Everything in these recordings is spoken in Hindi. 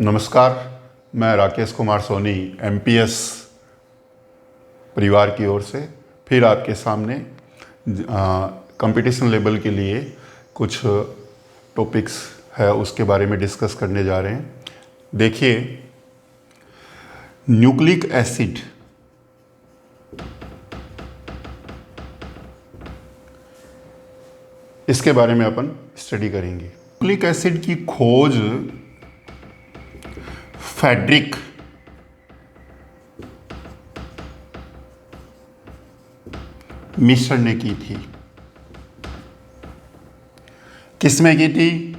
नमस्कार, मैं राकेश कुमार सोनी एमपीएस परिवार की ओर से फिर आपके सामने कंपटीशन लेवल के लिए कुछ टॉपिक्स है उसके बारे में डिस्कस करने जा रहे हैं। देखिए, न्यूक्लिक एसिड इसके बारे में अपन स्टडी करेंगे। न्यूक्लिक एसिड की खोज फ्रेडरिक मिश्र ने की थी। किसमें की थी?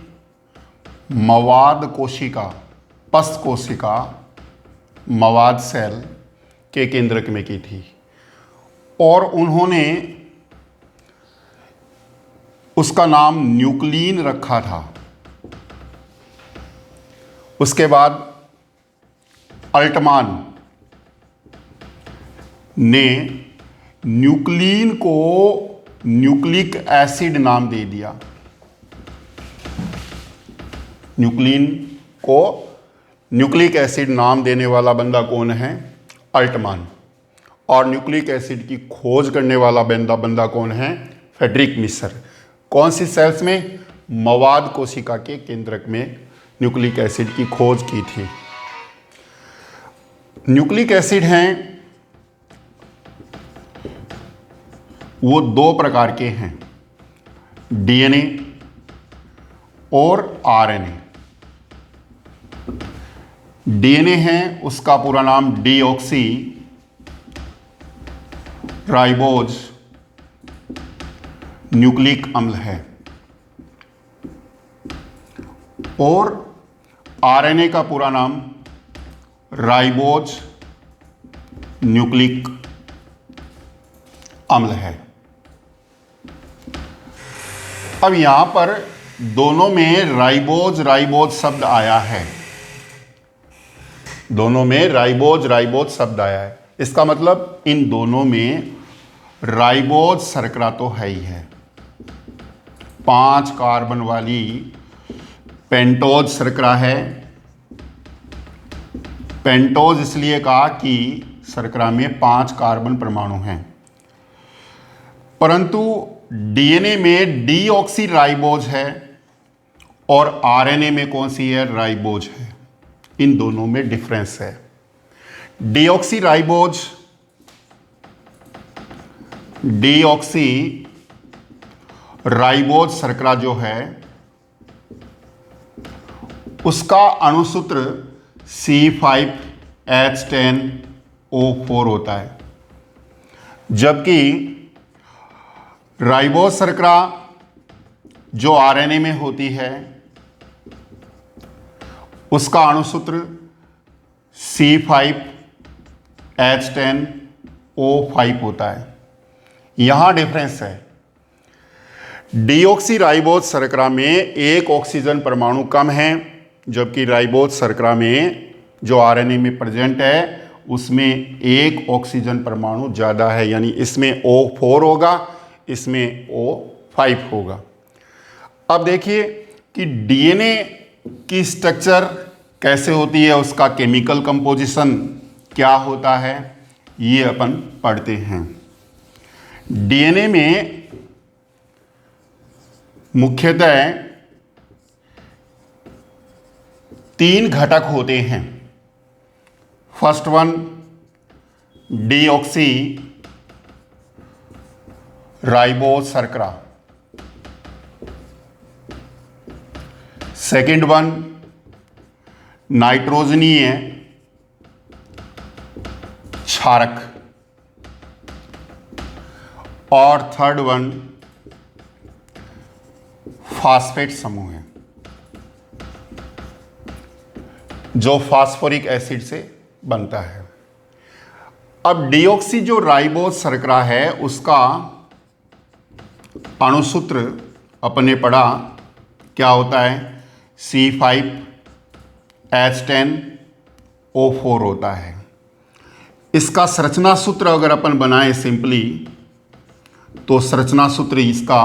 मवाद कोशिका, पस्त कोशिका, मवाद सेल के केंद्रक में की थी और उन्होंने उसका नाम न्यूक्लिन रखा था। उसके बाद अल्टमान ने न्यूक्लिन को न्यूक्लिक एसिड नाम दे दिया। न्यूक्लिन को न्यूक्लिक एसिड नाम देने वाला बंदा कौन है? अल्टमान। और न्यूक्लिक एसिड की खोज करने वाला बंदा कौन है? फ्रेडरिक मिश्र। कौन सी सेल्स में? मवाद कोशिका के केंद्रक में न्यूक्लिक एसिड की खोज की थी। न्यूक्लिक एसिड हैं वो दो प्रकार के हैं, डीएनए और आरएनए। डीएनए है उसका पूरा नाम डीऑक्सी राइबोज न्यूक्लिक अम्ल है और आरएनए का पूरा नाम राइबोज न्यूक्लिक अम्ल है। अब यहां पर दोनों में राइबोज शब्द आया है। दोनों में राइबोज शब्द आया है। इसका मतलब इन दोनों में राइबोज शर्करा तो है ही है। 5 कार्बन वाली पेंटोज शर्करा है। पेंटोज इसलिए कहा कि शर्करा में 5 कार्बन परमाणु हैं, परंतु डीएनए में डीऑक्सी राइबोज है और आरएनए में कौन सी है? राइबोज है। इन दोनों में डिफरेंस है। डीऑक्सी राइबोज शर्करा जो है उसका अणुसूत्र C5H10O4 होता है, जबकि राइबोज शर्करा जो आरएनए में होती है उसका अणुसूत्र C5H10O5 होता है। यहां डिफरेंस है। डीऑक्सी राइबोज शर्करा में एक ऑक्सीजन परमाणु कम है, जबकि राइबोज शर्करा में जो आरएनए में प्रेजेंट है उसमें एक ऑक्सीजन परमाणु ज़्यादा है, यानी इसमें O4 होगा, इसमें O5 होगा। अब देखिए कि डीएनए की स्ट्रक्चर कैसे होती है, उसका केमिकल कंपोजिशन क्या होता है, ये अपन पढ़ते हैं। डीएनए में मुख्यतः 3 घटक होते हैं। फर्स्ट वन डीऑक्सी राइबोज शर्करा, सेकंड वन नाइट्रोजनीय क्षारक और थर्ड वन फास्फेट समूह है जो फास्फोरिक एसिड से बनता है। अब डीऑक्सी जो राइबोज शर्करा है उसका अणुसूत्र अपने पढ़ा क्या होता है? C5H10O4 होता है। इसका संरचना सूत्र अगर अपन बनाए सिंपली तो संरचना सूत्र इसका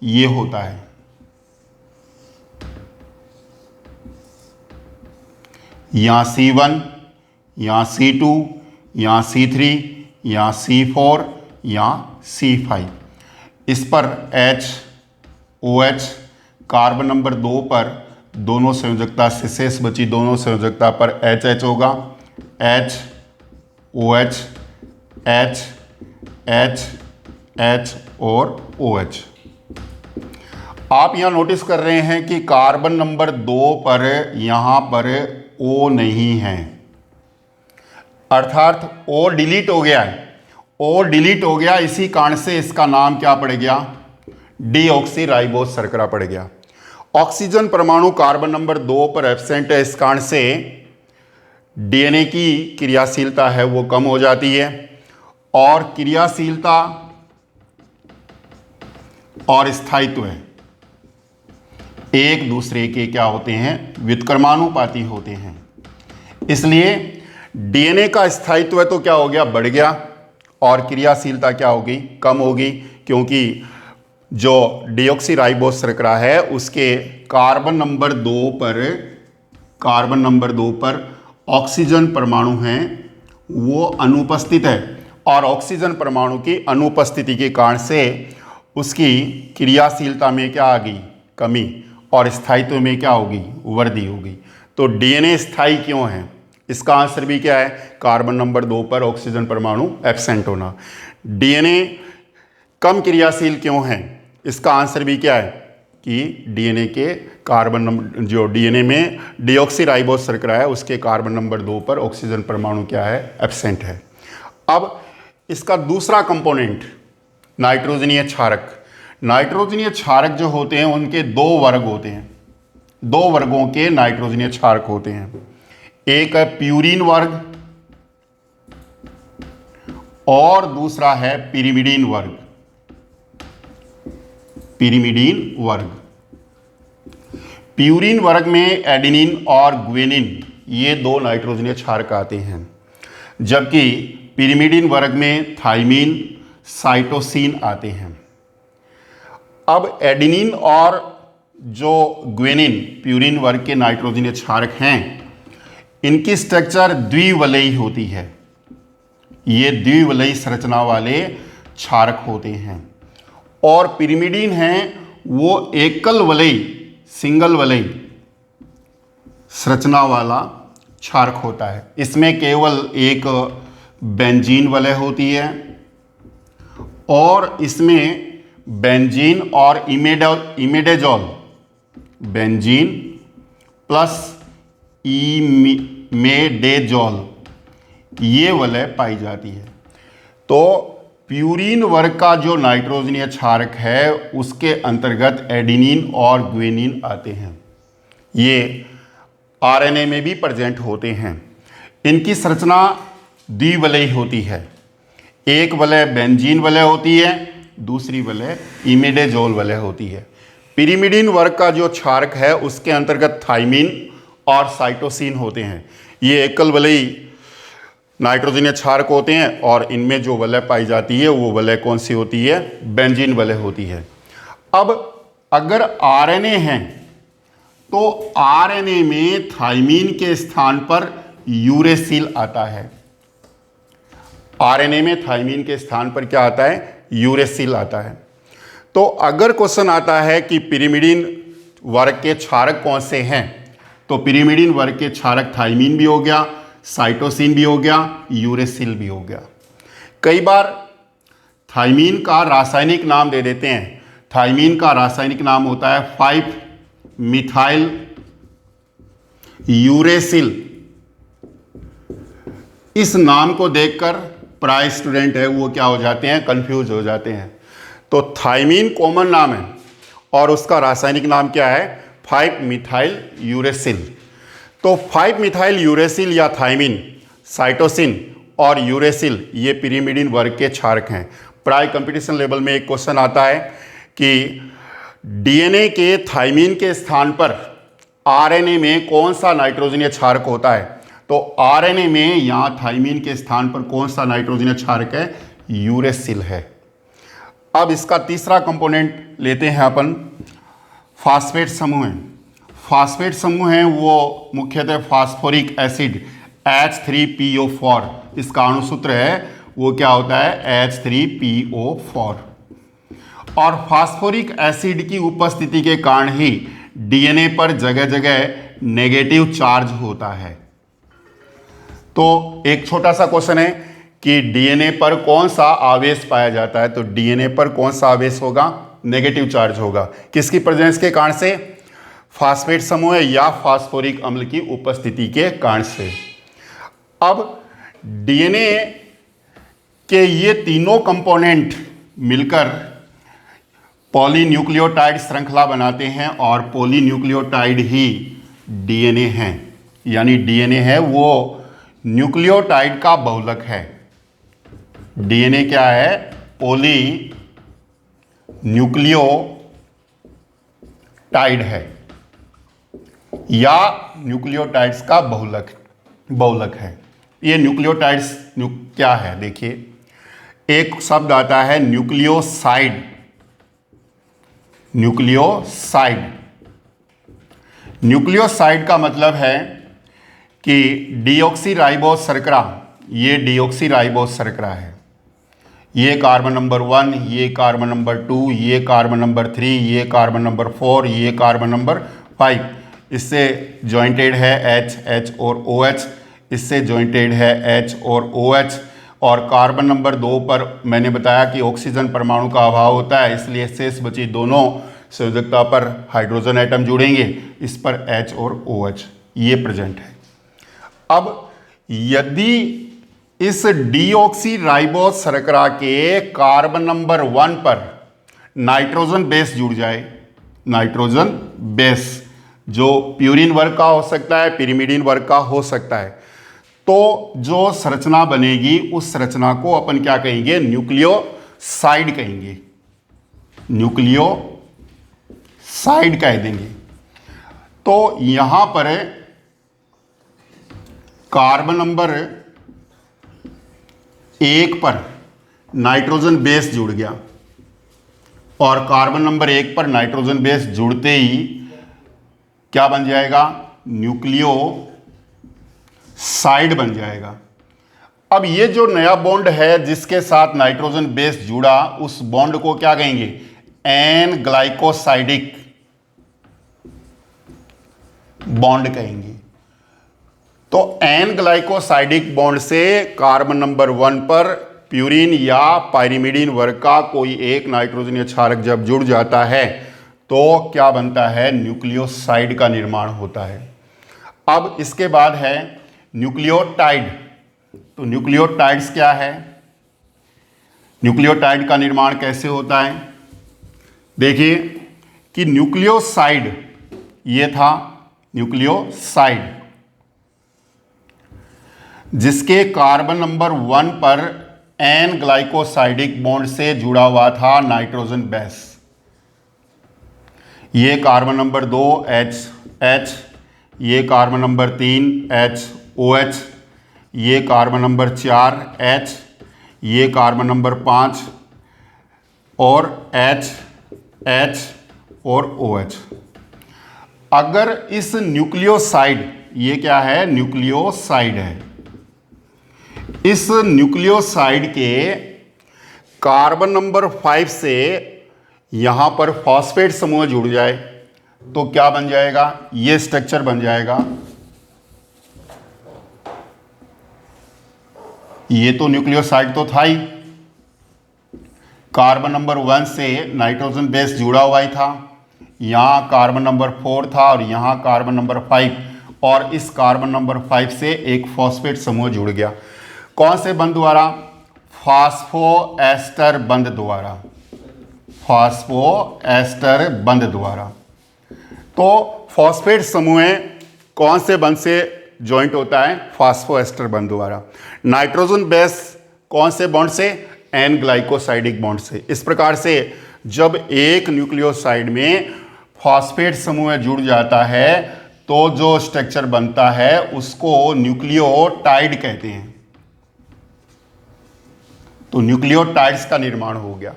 ये होता है। यहाँ C1, यहाँ C2, यहाँ C3, यहाँ C4, यहाँ C5। इस पर HOH, कार्बन नंबर 2 पर दोनों संयोजकता से शेष बची दोनों संयोजकता पर HH होगा। HOH, H, H, H और OH। आप यहाँ नोटिस कर रहे हैं कि कार्बन नंबर 2 पर यहाँ पर O नहीं है, अर्थात O डिलीट हो गया है। O डिलीट हो गया, इसी कारण से इसका नाम क्या पड़ गया? डीऑक्सीराइबोस शर्करा पड़ गया। ऑक्सीजन परमाणु कार्बन नंबर 2 पर एब्सेंट है, इस कारण से डीएनए की क्रियाशीलता है वो कम हो जाती है, और क्रियाशीलता और स्थायित्व एक दूसरे के क्या होते हैं? व्युत्क्रमानुपाती होते हैं। इसलिए डीएनए का स्थायित्व तो क्या हो गया? बढ़ गया, और क्रियाशीलता क्या होगी? कम होगी, क्योंकि जो डीऑक्सीराइबोस शर्करा है उसके कार्बन नंबर 2 पर ऑक्सीजन परमाणु हैं वो अनुपस्थित है, और ऑक्सीजन परमाणु की अनुपस्थिति के कारण से उसकी क्रियाशीलता में क्या आ गई? कमी, और स्थायित्व में क्या होगी? वृद्धि होगी। तो डीएनए स्थायी क्यों है? इसका आंसर भी क्या है? कार्बन नंबर 2 पर ऑक्सीजन परमाणु एब्सेंट होना। डीएनए कम क्रियाशील क्यों है? इसका आंसर भी क्या है कि डीएनए के कार्बन नंबर, जो डीएनए में डीऑक्सीराइबोस शर्करा है उसके कार्बन नंबर 2 पर ऑक्सीजन परमाणु क्या है? एब्सेंट है। अब इसका दूसरा कंपोनेंट नाइट्रोजनीय क्षारक। नाइट्रोजनीय क्षारक जो होते हैं उनके 2 वर्ग होते हैं, 2 वर्गों के नाइट्रोजनीय क्षारक होते हैं। एक है प्यूरीन वर्ग और दूसरा है पिरिमिडीन वर्ग। पिरिमिडीन वर्ग, प्यूरीन वर्ग में एडेनिन और ग्वेनिन ये 2 नाइट्रोजनीय क्षारक आते हैं, जबकि पिरिमिडीन वर्ग में थाइमीन, साइटोसिन आते हैं। अब एडेनिन और जो ग्वेनिन प्यूरीन वर्ग के नाइट्रोजनीय क्षारक हैं, इनकी स्ट्रक्चर द्विवलयी होती है। ये द्विवलयी संरचना वाले क्षारक होते हैं, और पिरिमिडीन हैं वो एकल वलयी, सिंगल वलयी संरचना वाला क्षारक होता है। इसमें केवल एक बेंजीन वलय होती है, और इसमें बेंजीन और इमेडेजॉल, बेंजीन प्लस इमेडेजॉल ये वलय पाई जाती है। तो प्यूरीन वर्ग का जो नाइट्रोजनीय क्षारक है उसके अंतर्गत एडेनिन और ग्वेनिन आते हैं। ये आरएनए में भी प्रेजेंट होते हैं। इनकी संरचना द्विवलयी होती है, एक वलय बेंजीन वलय होती है, दूसरी वलय इमेडेजोल वलय होती है। पिरिमिडीन वर्ग का जो क्षारक है उसके अंतर्गत थाइमीन और साइटोसिन होते हैं। ये एकल वलयी नाइट्रोजनीय क्षारक होते हैं, और इनमें जो वलय पाई जाती है वो वलय कौन सी होती है? बेंजीन वलय होती है। अब अगर आरएनए है तो आरएनए में थाइमीन के स्थान पर यूरेसिल आता है। आरएनए में थाइमीन के स्थान पर क्या आता है? यूरेसिल आता है। तो अगर क्वेश्चन आता है कि पिरिमिडीन वर्ग के क्षारक कौन से हैं, तो पिरिमिडीन वर्ग के क्षारक थाइमीन भी हो गया, साइटोसिन भी हो गया, यूरेसिल भी हो गया। कई बार थाइमीन का रासायनिक नाम दे देते हैं। थाइमीन का रासायनिक नाम होता है 5-मिथाइल यूरेसिल। इस नाम को देखकर प्राय स्टूडेंट है वो क्या हो जाते हैं? कंफ्यूज हो जाते हैं। तो थाइमीन कॉमन नाम है और उसका रासायनिक नाम क्या है? 5-मिथाइल यूरेसिल। तो 5-मिथाइल यूरेसिल या थाइमीन, साइटोसिन और यूरेसिल ये पिरिमिडीन वर्ग के क्षारक हैं। प्राय कंपटीशन लेवल में एक क्वेश्चन आता है कि डीएनए के थाइमीन के स्थान पर आरएनए में कौन सा नाइट्रोजनीय क्षारक होता है? तो आरएनए में यहाँ थाइमीन के स्थान पर कौन सा नाइट्रोजनीय क्षारक है? यूरेसिल है। अब इसका तीसरा कंपोनेंट लेते हैं अपन, फास्फेट समूह है। फास्फेट समूह हैं वो मुख्यतः फास्फोरिक एसिड H3PO4, इसका अणुसूत्र है वो क्या होता है H3PO4। और फास्फोरिक एसिड की उपस्थिति के कारण ही डीएनए पर जगह जगह नेगेटिव चार्ज होता है। तो एक छोटा सा क्वेश्चन है कि डीएनए पर कौन सा आवेश पाया जाता है, तो डीएनए पर कौन सा आवेश होगा, नेगेटिव चार्ज होगा। किसकी प्रेजेंस के कारण से, फास्फेट समूह या फास्फोरिक अम्ल की उपस्थिति के कारण से। अब डीएनए के ये तीनों कंपोनेंट मिलकर पॉलीन्यूक्लियोटाइड श्रृंखला बनाते हैं और पॉलीन्यूक्लियोटाइड ही डीएनए हैं। यानी डीएनए है वो न्यूक्लियोटाइड का बहुलक है। डीएनए क्या है, पॉली न्यूक्लियोटाइड है या न्यूक्लियोटाइड्स का बहुलक है। ये न्यूक्लियोटाइड्स क्या है, देखिए एक शब्द आता है न्यूक्लियोसाइड। न्यूक्लियोसाइड का मतलब है कि डीऑक्सीराइबोस शर्करा, ये डीऑक्सीराइबोस शर्करा है। ये कार्बन नंबर 1, ये कार्बन नंबर 2, ये कार्बन नंबर 3, ये कार्बन नंबर 4, ये कार्बन नंबर 5, इससे जॉइंटेड है H और OH, इससे जॉइंटेड है H और OH। और कार्बन नंबर 2 पर मैंने बताया कि ऑक्सीजन परमाणु का अभाव होता है, इसलिए शेष बची दोनों संयोजकता पर हाइड्रोजन एटम जुड़ेंगे, इस पर H और OH ये प्रेजेंट है। अब यदि इस डीऑक्सीराइबोस शर्करा के कार्बन नंबर 1 पर नाइट्रोजन बेस जुड़ जाए, नाइट्रोजन बेस जो प्यूरिन वर्ग का हो सकता है, पिरिमिडिन वर्ग का हो सकता है, तो जो संरचना बनेगी उस संरचना को अपन क्या कहेंगे, न्यूक्लियोसाइड कहेंगे, न्यूक्लियोसाइड कह देंगे। तो यहां पर कार्बन नंबर 1 पर नाइट्रोजन बेस जुड़ गया और कार्बन नंबर 1 पर नाइट्रोजन बेस जुड़ते ही क्या बन जाएगा, न्यूक्लियोसाइड बन जाएगा। अब ये जो नया बॉन्ड है जिसके साथ नाइट्रोजन बेस जुड़ा, उस बॉन्ड को क्या कहेंगे, एन ग्लाइकोसाइडिक बॉन्ड कहेंगे। तो एन ग्लाइकोसाइडिक बॉन्ड से कार्बन नंबर 1 पर प्यूरिन या पाइरिमिडिन वर्ग का कोई एक नाइट्रोजनीय क्षारक जब जुड़ जाता है तो क्या बनता है, न्यूक्लियोसाइड का निर्माण होता है। अब इसके बाद है न्यूक्लियोटाइड। तो न्यूक्लियोटाइड्स क्या है, न्यूक्लियोटाइड का निर्माण कैसे होता है, देखिए कि न्यूक्लियोसाइड, ये था न्यूक्लियोसाइड जिसके कार्बन नंबर 1 पर एन ग्लाइकोसाइडिक बॉन्ड से जुड़ा हुआ था नाइट्रोजन बेस। ये कार्बन नंबर 2 H, ये कार्बन नंबर 3 OH, ये कार्बन नंबर 4 H, ये कार्बन नंबर 5 और H और OH। अगर इस न्यूक्लियोसाइड, ये क्या है, न्यूक्लियोसाइड है, इस न्यूक्लियोसाइड के कार्बन नंबर 5 से यहां पर फॉस्फेट समूह जुड़ जाए तो क्या बन जाएगा, ये स्ट्रक्चर बन जाएगा। ये तो न्यूक्लियोसाइड तो था ही, कार्बन नंबर 1 से नाइट्रोजन बेस जुड़ा हुआ ही था, यहां कार्बन नंबर 4 था और यहां कार्बन नंबर 5, और इस कार्बन नंबर 5 से एक फॉस्फेट समूह जुड़ गया। कौन से बंध द्वारा, फास्फोएस्टर बंध द्वारा, फास्फोएस्टर बंध द्वारा। तो फॉस्फेट समूह कौन से बंध से जॉइंट होता है, फास्फोएस्टर बंध द्वारा। नाइट्रोजन बेस कौन से बॉन्ड से, एन ग्लाइकोसाइडिक बॉन्ड से। इस प्रकार से जब एक न्यूक्लियोसाइड में फॉस्फेट समूह जुड़ जाता है तो जो स्ट्रक्चर बनता है उसको न्यूक्लियोटाइड कहते हैं। तो न्यूक्लियोटाइड्स का निर्माण हो गया।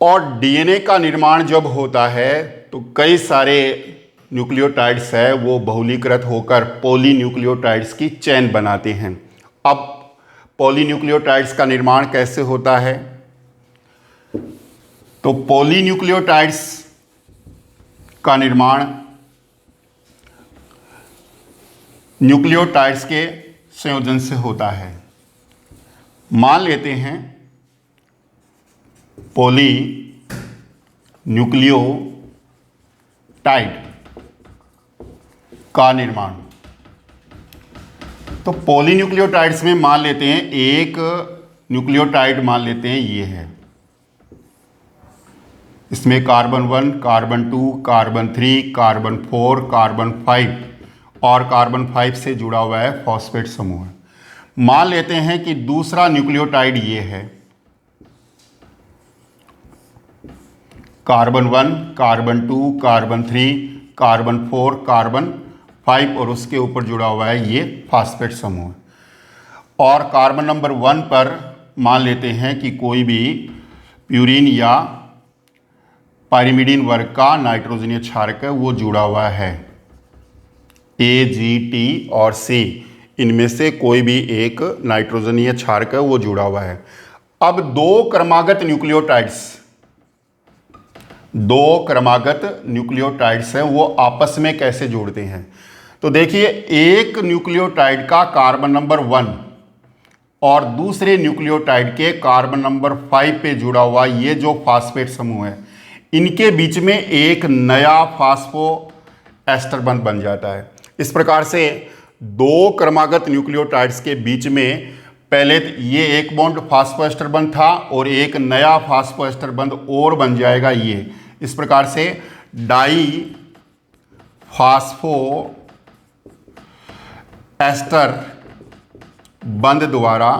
और डीएनए का निर्माण जब होता है तो कई सारे न्यूक्लियोटाइड्स है वो बहुलीकृत होकर पॉलीन्यूक्लियोटाइड्स की चेन बनाते हैं। अब पॉलीन्यूक्लियोटाइड्स का निर्माण कैसे होता है? तो पॉलीन्यूक्लियोटाइड्स का निर्माण न्यूक्लियोटाइड्स के संयोजन से होता है। मान लेते हैं पॉलीन्यूक्लियोटाइड का निर्माण। तो पॉलीन्यूक्लियोटाइड्स में मान लेते हैं एक न्यूक्लियोटाइड मान लेते हैं ये है, इसमें carbon 1, carbon 2, carbon 3, carbon 4, carbon 5 और कार्बन 5 से जुड़ा हुआ है फॉस्फेट समूह। मान लेते हैं कि दूसरा न्यूक्लियोटाइड ये है, carbon 1, carbon 2, carbon 3, carbon 4, carbon 5 और उसके ऊपर जुड़ा हुआ है ये फॉस्फेट समूह। और कार्बन नंबर 1 पर मान लेते हैं कि कोई भी प्यूरीन या पाइरिमिडीन वर्ग का नाइट्रोजनीय क्षारक है वो जुड़ा हुआ है, ए, जी, टी और सी, इनमें से कोई भी एक नाइट्रोजनीय क्षारक है वो जुड़ा हुआ है। अब दो क्रमागत न्यूक्लियोटाइड्स हैं वो आपस में कैसे जोड़ते हैं? तो देखिए, एक न्यूक्लियोटाइड का कार्बन नंबर 1 और दूसरे न्यूक्लियोटाइड के कार्बन नंबर 5 पे जुड़ा हुआ ये जो फॉस्फेट समूह है, इनके बीच में एक नया फास्फोएस्टर बंध बन जाता है। इस प्रकार से दो क्रमागत न्यूक्लियोटाइड्स के बीच में पहले ये एक बॉन्ड फास्फोएस्टर बंध था और एक नया फास्फोएस्टर बंध और बन जाएगा ये। इस प्रकार से डाई फास्फोएस्टर बंध द्वारा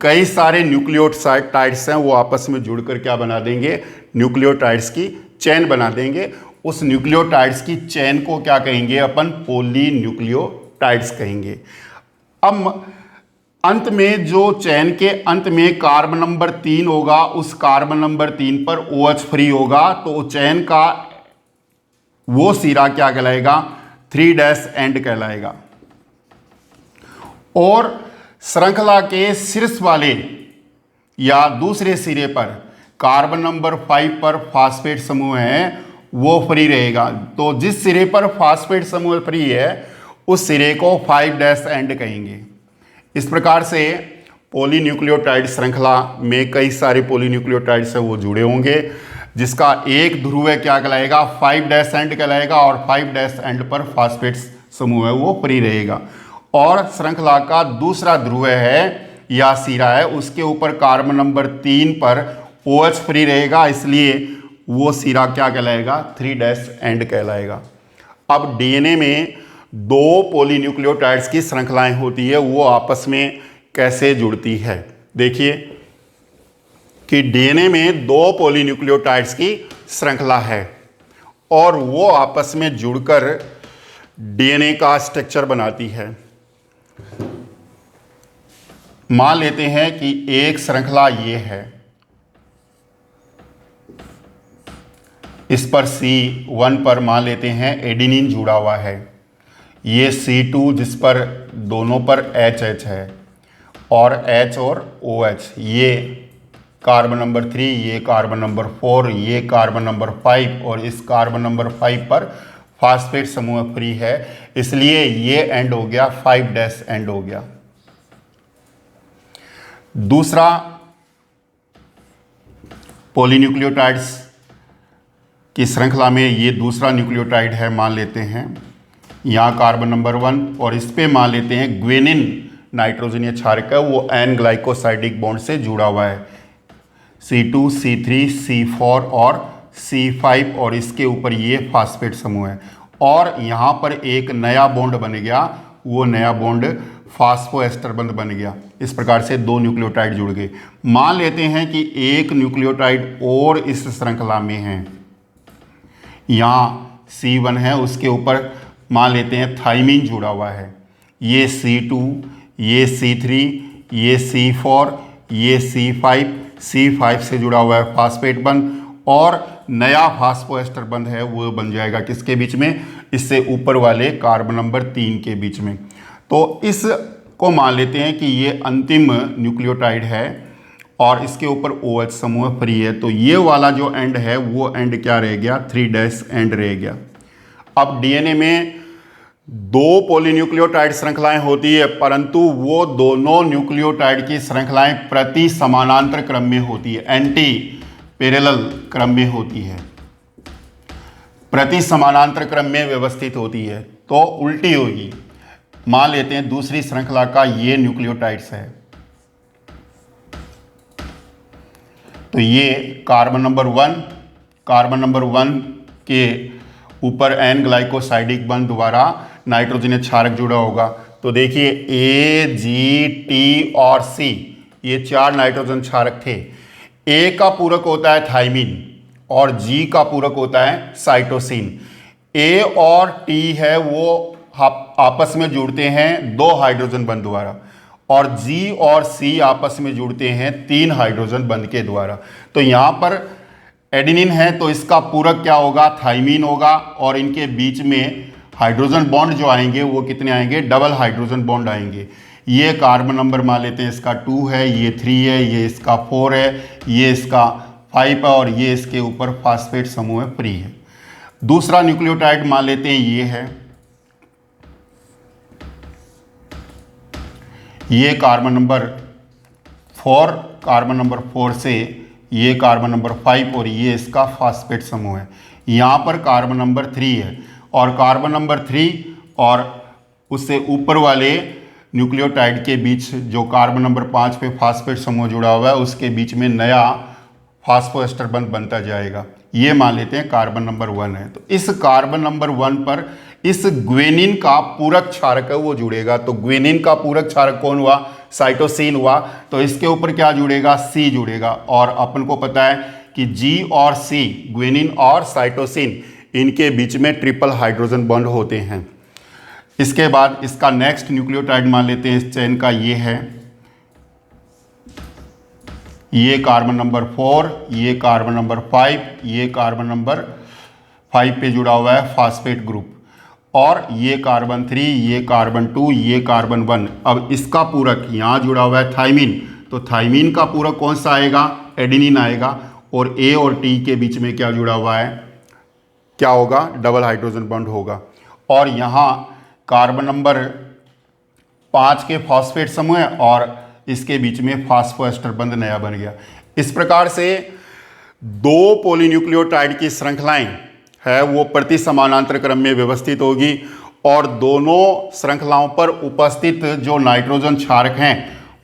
कई सारे न्यूक्लियोटाइड्स हैं वो आपस में जुड़कर क्या बना देंगे? न्यूक्लियोटाइड्स की चेन बना देंगे। उस न्यूक्लियोटाइड्स की चेन को क्या कहेंगे अपन? पॉलीन्यूक्लियोटाइड्स कहेंगे। अब अंत में जो चेन के अंत में कार्बन नंबर 3 होगा, उस कार्बन नंबर 3 पर OH फ्री होगा, तो चेन का वो सिरा क्या कहलाएगा? 3' एंड कहलाएगा। और श्रृंखला के शीर्ष वाले या दूसरे सिरे पर कार्बन नंबर 5 पर फॉस्फेट समूह है वो फ्री रहेगा। तो जिस सिरे पर फॉस्फेट समूह फ्री है उस सिरे को 5' एंड कहेंगे। इस प्रकार से पॉलीन्यूक्लियोटाइड श्रृंखला में कई सारे पॉलीन्यूक्लियोटाइड्स हैं वो जुड़े होंगे, जिसका एक ध्रुव है क्या कहलाएगा? 5' एंड कहलाएगा और 5' एंड पर फॉस्फेट समूह है वो फ्री रहेगा। और श्रृंखला का दूसरा ध्रुव है या सिरा है, उसके ऊपर कार्बन नंबर 3 पर OH फ्री रहेगा, इसलिए वो सिरा क्या कहलाएगा? 3' एंड कहलाएगा। अब डीएनए में दो पॉलीन्यूक्लियोटाइड्स की श्रृंखलाएं होती है, वो आपस में कैसे जुड़ती है? देखिए कि डीएनए में दो पॉलीन्यूक्लियोटाइड्स की श्रृंखला है और वो आपस में जुड़कर डीएनए का स्ट्रक्चर बनाती है। मान लेते हैं कि एक श्रृंखला ये है, इस पर C1 पर मान लेते हैं एडेनिन जुड़ा हुआ है, ये C2 जिस पर दोनों पर HH है और H और OH, ये कार्बन नंबर 3, ये कार्बन नंबर 4, ये कार्बन नंबर 5 और इस कार्बन नंबर 5 पर फॉस्फेट समूह फ्री है, इसलिए ये एंड हो गया, 5' एंड हो गया। दूसरा पॉलीन्यूक्लियोटाइड्स की श्रृंखला में ये दूसरा न्यूक्लियोटाइड है, मान लेते हैं यहाँ कार्बन नंबर 1 और इस पे मान लेते हैं ग्वेनिन नाइट्रोजनीय क्षारक है, वो N ग्लाइकोसाइडिक बॉन्ड से जुड़ा हुआ है, C2, C3, C4 और C5 और इसके ऊपर ये फॉस्फेट समूह है और यहाँ पर एक नया बॉन्ड बन गया, वो नया बॉन्ड फास्फोएस्टर बंध बन गया। इस प्रकार से दो न्यूक्लियोटाइड जुड़ गए। मान लेते हैं कि एक न्यूक्लियोटाइड और इस श्रृंखला में है, यहाँ C1 है, उसके ऊपर मान लेते हैं थाइमिन जुड़ा हुआ है, ये C2, ये C3, ये C4, ये C5 से जुड़ा हुआ है फॉस्फेट बंध और नया फास्फोएस्टर बंध है वो बन जाएगा किसके बीच में, इससे ऊपर वाले कार्बन नंबर 3 के बीच में। तो इसको मान लेते हैं कि ये अंतिम न्यूक्लियोटाइड है और इसके ऊपर OH समूह फ्री है। तो ये वाला जो एंड है वो एंड क्या रह गया, 3' एंड रह गया। अब डीएनए में 2 पॉलीन्यूक्लियोटाइड श्रृंखलाएं होती है, परंतु वो दोनों न्यूक्लियोटाइड की श्रृंखलाएं प्रति समानांतर क्रम में होती है, एंटी पैरेलल क्रम में होती है, प्रति समानांतर क्रम में व्यवस्थित होती है। तो उल्टी होगी। मान लेते हैं दूसरी श्रृंखला का ये न्यूक्लियोटाइड्स है, तो ये कार्बन नंबर 1 के ऊपर एन ग्लाइकोसाइडिक बंध द्वारा नाइट्रोजन क्षारक जुड़ा होगा। तो देखिए A, G, T और C ये 4 नाइट्रोजन क्षारक थे। A का पूरक होता है थाइमिन और G का पूरक होता है साइटोसिन। A और T है वो आपस में जुड़ते हैं 2 हाइड्रोजन बंध द्वारा और G और C आपस में जुड़ते हैं 3 हाइड्रोजन बंध के द्वारा। तो यहाँ पर एडेनिन है तो इसका पूरक क्या होगा, थाइमीन होगा और इनके बीच में हाइड्रोजन बॉन्ड जो आएंगे वो कितने आएंगे, डबल हाइड्रोजन बॉन्ड आएंगे। ये कार्बन नंबर मान लेते हैं इसका 2 है, ये 3 है, ये इसका 4 है, ये इसका 5 है और ये इसके ऊपर फास्फेट समूह फ्री है। दूसरा न्यूक्लियोटाइड मान लेते हैं ये है, ये कार्बन नंबर 4 से ये कार्बन नंबर 5 और ये इसका फास्फेट समूह है। यहाँ पर कार्बन नंबर 3 है और कार्बन नंबर 3 और उससे ऊपर वाले न्यूक्लियोटाइड के बीच जो कार्बन नंबर 5 पे फास्फेट समूह जुड़ा हुआ है उसके बीच में नया फास्फोएस्टर बंध बनता जाएगा। ये मान लेते हैं कार्बन नंबर 1 है। तो इस कार्बन नंबर 1 पर इस ग्वेनिन का पूरक क्षारक है वो जुड़ेगा। तो ग्वेनिन का पूरक क्षारक कौन हुआ, साइटोसिन हुआ। तो इसके ऊपर क्या जुड़ेगा, C जुड़ेगा। और अपन को पता है कि G और C, ग्वेनिन और साइटोसिन, इनके बीच में ट्रिपल हाइड्रोजन बॉन्ड होते हैं। इसके बाद इसका नेक्स्ट न्यूक्लियोटाइड मान लेते हैं इस चेन का, ये है, ये कार्बन नंबर 4, ये कार्बन नंबर 5, ये कार्बन नंबर 5 पे जुड़ा हुआ है फास्फेट ग्रुप और ये कार्बन 3, ये कार्बन 2, ये कार्बन 1। अब इसका पूरक यहाँ जुड़ा हुआ है थाइमीन, तो थाइमीन का पूरक कौन सा आएगा, एडेनिन आएगा। और A और T के बीच में क्या जुड़ा हुआ है, क्या होगा, डबल हाइड्रोजन बॉन्ड होगा। और यहाँ कार्बन नंबर 5 के फॉस्फेट समूह है और इसके बीच में फास्फोएस्टर बंध नया बन गया। इस प्रकार से 2 पॉलीन्यूक्लियोटाइड की श्रृंखलाएं है वो प्रति समानांतर क्रम में व्यवस्थित होगी और दोनों श्रृंखलाओं पर उपस्थित जो नाइट्रोजन क्षारक हैं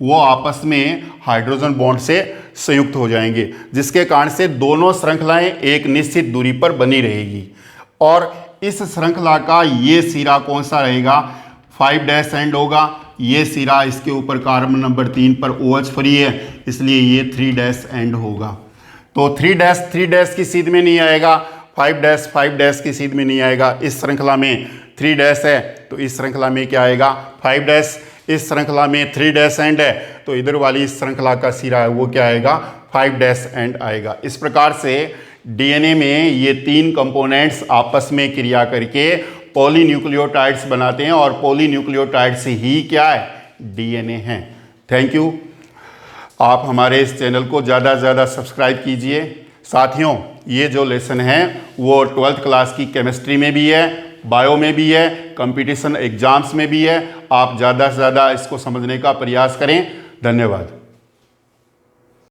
वो आपस में हाइड्रोजन बॉन्ड से संयुक्त हो जाएंगे, जिसके कारण से दोनों श्रृंखलाएं एक निश्चित दूरी पर बनी रहेगी। और इस श्रृंखला का ये सिरा कौन सा रहेगा, 5' एंड होगा। ये सिरा इसके ऊपर कार्बन नंबर 3 पर OH फ्री है, इसलिए ये 3' एंड होगा। तो 3' की सीध में नहीं आएगा, 5' की सीध में नहीं आएगा। इस श्रृंखला में 3' है तो इस श्रृंखला में क्या आएगा, 5'। इस श्रृंखला में 3' एंड है तो इधर वाली इस श्रृंखला का सिरा है वो क्या आएगा, 5' एंड आएगा। इस प्रकार से डीएनए में ये 3 कंपोनेंट्स आपस में क्रिया करके पॉलीन्यूक्लियोटाइड्स बनाते हैं और पॉलीन्यूक्लियोटाइड्स ही क्या है, डीएनए हैं। Thank you. आप हमारे इस चैनल को ज़्यादा से ज़्यादा सब्सक्राइब कीजिए। साथियों, ये जो लेसन है वो 12th क्लास की केमिस्ट्री में भी है, बायो में भी है, कंपटीशन एग्जाम्स में भी है। आप ज़्यादा से ज़्यादा इसको समझने का प्रयास करें। धन्यवाद।